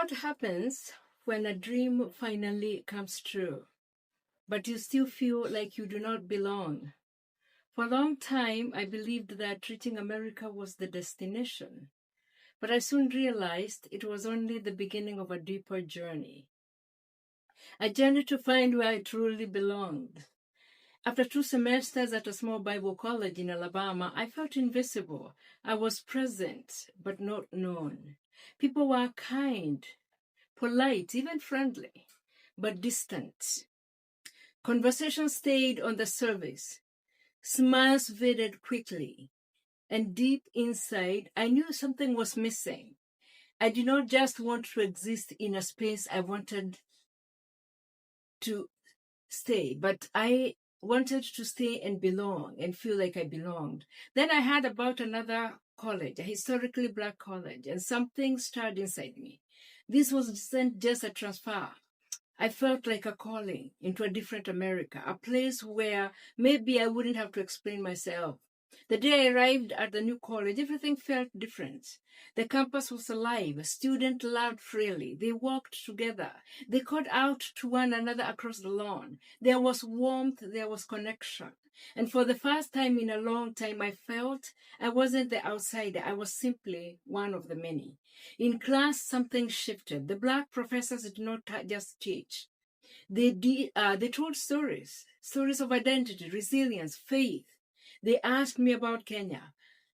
What happens when a dream finally comes true, but you still feel like you do not belong? For a long time, I believed that reaching America was the destination, but I soon realized it was only the beginning of a deeper journey. A journey to find where I truly belonged. After 2 semesters at a small Bible college in Alabama, I felt invisible. I was present, but not known. People were kind, polite, even friendly, but distant. Conversation stayed on the surface. Smiles faded quickly. And deep inside, I knew something was missing. I did not just want to exist in a space I wanted to stay, but I wanted to stay and belong and feel like I belonged. Then I heard about another college, a historically Black college, and something stirred inside me. This wasn't just a transfer. I felt like a calling into a different America, a place where maybe I wouldn't have to explain myself. The day I arrived at the new college, everything felt different. The campus was alive. Students laughed freely. They walked together. They called out to one another across the lawn. There was warmth. There was connection. And for the first time in a long time, I felt I wasn't the outsider. I was simply one of the many. In class, something shifted. The Black professors did not just teach. They told stories of identity, resilience, faith. They asked me about Kenya,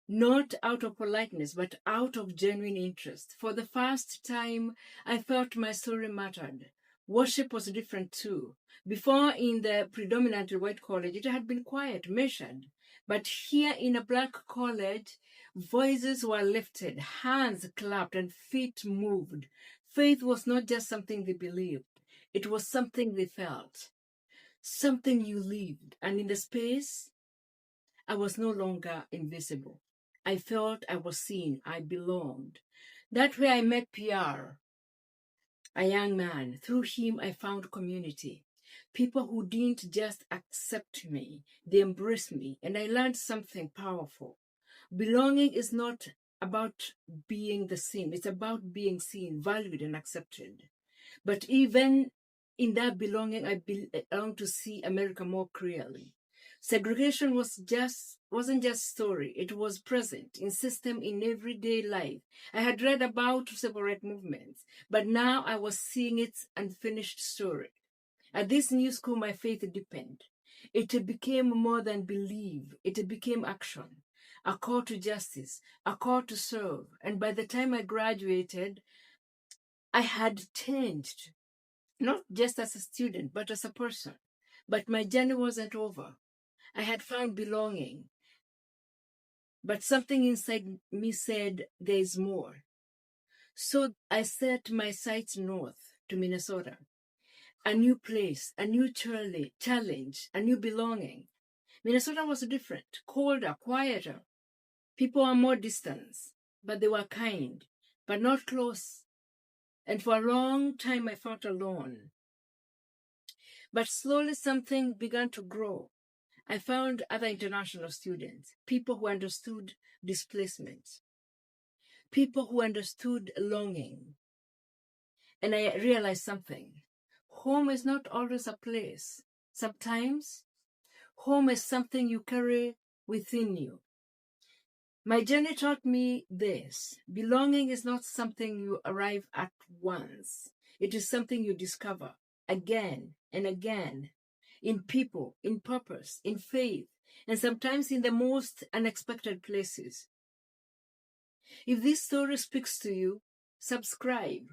not out of politeness, but out of genuine interest. For the first time, I felt my story mattered. Worship was different too. Before, in the predominantly white college, it had been quiet, measured. But here in a Black college, voices were lifted, hands clapped, and feet moved. Faith was not just something they believed, it was something they felt, something you lived. And in the space, I was no longer invisible. I felt I was seen, I belonged. That's where I met PR, a young man. Through him, I found community. People who didn't just accept me, they embraced me, and I learned something powerful. Belonging is not about being the same, it's about being seen, valued, and accepted. But even in that belonging, I belong to see America more clearly. Segregation wasn't just story, it was present in system in everyday life. I had read about civil rights movements, but now I was seeing its unfinished story. At this new school, my faith deepened. It became more than belief, it became action, a call to justice, a call to serve. And by the time I graduated, I had changed, not just as a student, but as a person. But my journey wasn't over. I had found belonging, but something inside me said there is more. So I set my sights north to Minnesota. A new place, a new challenge, a new belonging. Minnesota was different, colder, quieter. People were more distant, but they were kind, but not close. And for a long time, I felt alone. But slowly something began to grow. I found other international students, people who understood displacement, people who understood longing. And I realized something. Home is not always a place. Sometimes home is something you carry within you. My journey taught me this. Belonging is not something you arrive at once. It is something you discover again and again, in people, in purpose, in faith, and sometimes in the most unexpected places. If this story speaks to you, subscribe,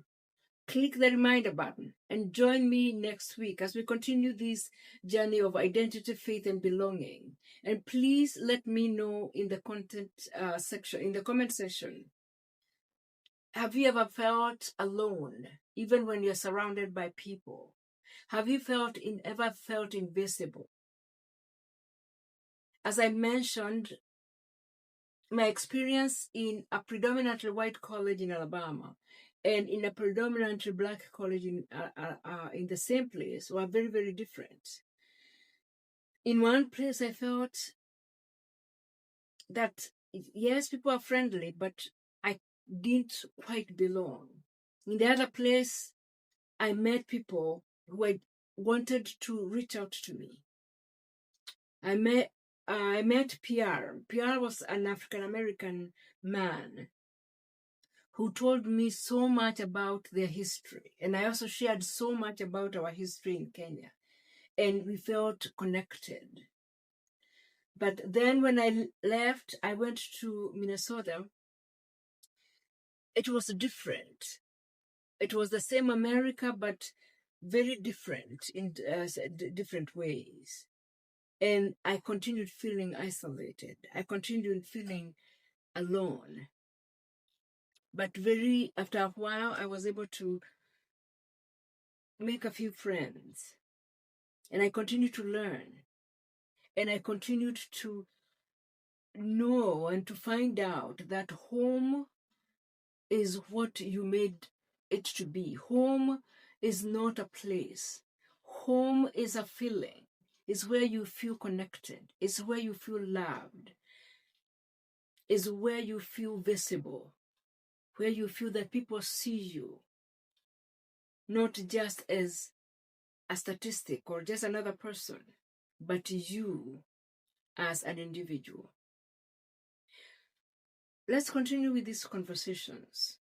click the reminder button, and join me next week as we continue this journey of identity, faith, and belonging. And please let me know in the comment section. Have you ever felt alone, even when you're surrounded by people? Have you ever felt invisible? As I mentioned, my experience in a predominantly white college in Alabama and in a predominantly Black college in the same place were very, very different. In one place, I felt that, yes, people are friendly, but I didn't quite belong. In the other place, I met people who had wanted to reach out to me. I met Pierre. Pierre was an African American man who told me so much about their history. And I also shared so much about our history in Kenya. And we felt connected. But then when I left, I went to Minnesota. It was different. It was the same America, but very different in different ways. And I continued feeling isolated. I continued feeling alone. But after a while, I was able to make a few friends. And I continued to learn. And I continued to know and to find out that home is what you made it to be. Home is not a place. Home is a feeling. It's where you feel connected. It's where you feel loved. It's where you feel visible. Where you feel that people see you, not just as a statistic or just another person, but you as an individual. Let's continue with these conversations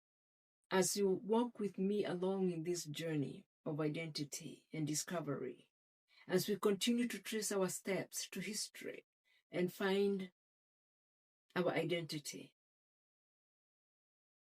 as you walk with me along in this journey of identity and discovery, as we continue to trace our steps to history and find our identity.